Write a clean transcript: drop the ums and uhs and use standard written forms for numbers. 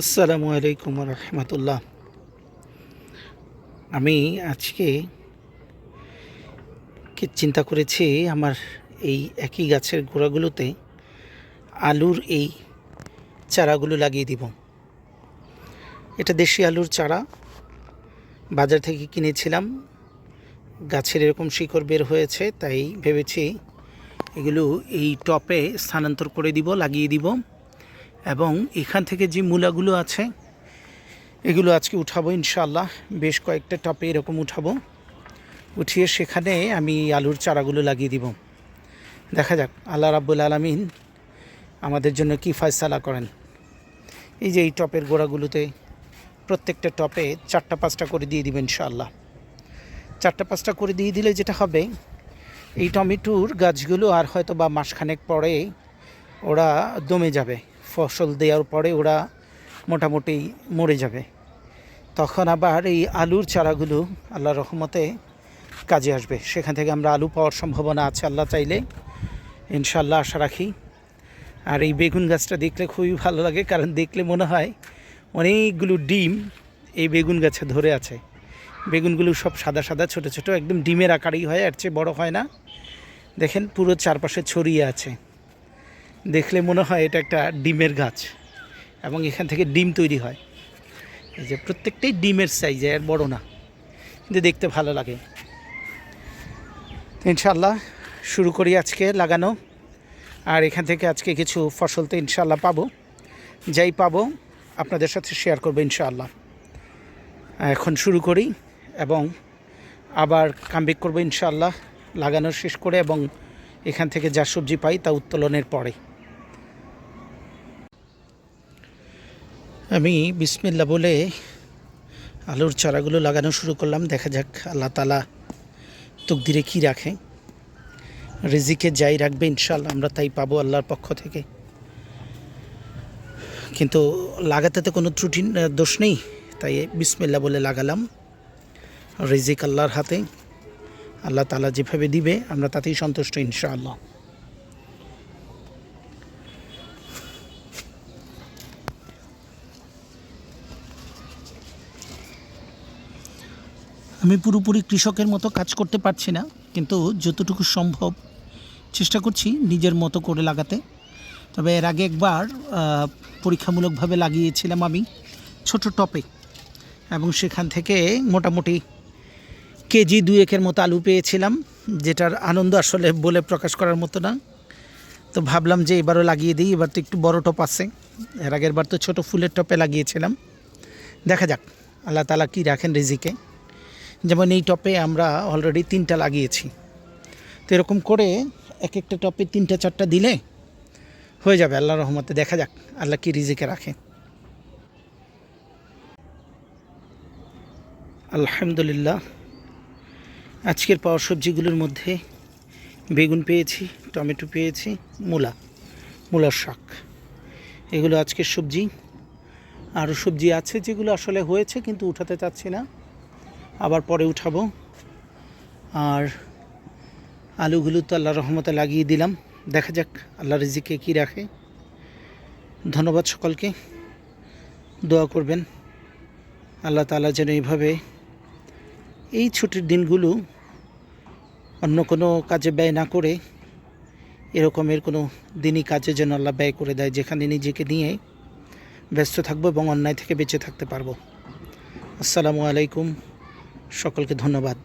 আসসালামু আলাইকুম রহমতুল্লাহ। আমি আজকে চিন্তা করেছি আমার এই একই গাছের গোড়াগুলোতে আলুর এই চারাগুলো লাগিয়ে দিব। এটা দেশি আলুর চারা, বাজার থেকে কিনেছিলাম। গাছের এরকম শিকড় বের হয়েছে, তাই ভেবেছি এগুলো এই টপে স্থানান্তর করে দিব, লাগিয়ে দিব। এবং এখান থেকে যে মূলাগুলো আছে এগুলো আজকে উঠাবো ইনশাআল্লাহ। বেশ কয়েকটা টপে এরকম উঠাবো, উঠিয়ে সেখানে আমি আলুর চারাগুলো লাগিয়ে দিব। দেখা যাক আল্লাহ রাব্বুল আলামিন আমাদের জন্য কি ফয়সালা করেন। এই যে এই টপের গোড়াগুলোতে প্রত্যেকটা টপে 4টা-5টা করে দিয়ে দিবেন ইনশাআল্লাহ। 4টা-5টা করে দিয়ে দিলে যেটা হবে, এই টমেটোর গাছগুলো আর হয়তো বা মাসখানেক পরে ওরা দমে যাবে। ফসল দেওয়ার পরে ওরা মোটামুটি মরে যাবে। তখন আবার এই আলুর চারাগুলো আল্লাহর রহমতে কাজে আসবে। সেখান থেকে আমরা আলু পাওয়ার সম্ভাবনা আছে আল্লাহ চাইলে, ইনশাআল্লাহ আশা রাখি। আর এই বেগুন গাছটা দেখলে খুবই ভালো লাগে, কারণ দেখলে মনে হয় অনেকগুলো ডিম এই বেগুন গাছে ধরে আছে। বেগুনগুলো সব সাদা সাদা ছোট ছোট, একদম ডিমের আকারেই হয়, এর চেয়ে বড় হয় না। দেখেন পুরো চারপাশে ছড়িয়ে আছে, দেখলে মনে হয় এটা একটা ডিমের গাছ এবং এখান থেকে ডিম তৈরি হয়। এই যে প্রত্যেকটাই ডিমের সাইজে, এর বড় না, কিন্তু দেখতে ভালো লাগে। ইনশাআল্লাহ শুরু করি আজকে লাগানো। আর এখান থেকে আজকে কিছু ফসল তো ইনশাআল্লাহ পাবো, যাই পাবো আপনাদের সাথে শেয়ার করবো ইনশাআল্লাহ। এখন শুরু করি এবং আবার কামব্যাক করবো ইনশাআল্লাহ লাগানো শেষ করে, এবং এখান থেকে যা সবজি পাই তা উত্তোলনের পরে। আমি বিসমিল্লাহ বলে আলুর চারাগুলো লাগানো শুরু করলাম। দেখা যাক আল্লাহ তাআলা তকদিরে কী রাখে, রিজিকে যাই রাখবে ইনশাআল্লাহ আমরা তাই পাবো আল্লাহর পক্ষ থেকে। কিন্তু লাগাতে তো কোনো ত্রুটি দোষ নেই, তাই বিসমিল্লাহ বলে লাগালাম। রিজিক আল্লাহর হাতে, আল্লাহ তাআলা যেভাবে দিবে আমরা তাতেই সন্তুষ্ট ইনশাআল্লাহ। আমি পুরোপুরি কৃষকের মতো কাজ করতে পারছি না, কিন্তু যতটুকু সম্ভব চেষ্টা করছি নিজের মতো করে লাগাতে। তবে এর আগে একবার পরীক্ষামূলকভাবে লাগিয়েছিলাম আমি ছোট টপে, এবং সেখান থেকে মোটামুটি কেজি 2-1 মতো আলু পেয়েছিলাম, যেটার আনন্দ আসলে বলে প্রকাশ করার মতো না। তো ভাবলাম যে এবারও লাগিয়ে দিই, এবার তো একটু বড় টপ আছে। এর আগের বার তো ছোটো ফুলের টপে লাগিয়েছিলাম। দেখা যাক আল্লাহ তাআলা কী রাখেন রিজিকে। যেমন এই টপে আমরা অলরেডি 3টা লাগিয়েছি, তো এরকম করে এক একটা টপে 3টা-4টা দিলে হয়ে যাবে আল্লাহর রহমতে। দেখা যাক আল্লাহ কি রিজিকে রাখে। আলহামদুলিল্লাহ, আজকের পাওয়া সবজিগুলোর মধ্যে বেগুন পেয়েছি, টমেটো পেয়েছি, মূলার শাক, এগুলো আজকের সবজি। আরও সবজি আছে যেগুলো আসলে হয়েছে কিন্তু উঠাতে চাচ্ছি না, আবার পরে উঠাবো। আর আলুগুলো তো আল্লাহর রহমতে লাগিয়ে দিলাম। দেখা যাক আল্লাহ রিজিকে কী রাখে। ধন্যবাদ সকলকে, দোয়া করবেন আল্লাহ তাআলা যেন এইভাবে এই ছুটির দিনগুলো অন্য কোনো কাজে ব্যয় না করে এরকমের কোনো দিনই কাজে যেন আল্লাহ ব্যয় করে দেয়, যেখানে নিজেকে নিয়ে ব্যস্ত থাকবো এবং অন্যায় থেকে বেঁচে থাকতে পারবো। আসসালামু আলাইকুম, সকলকে ধন্যবাদ।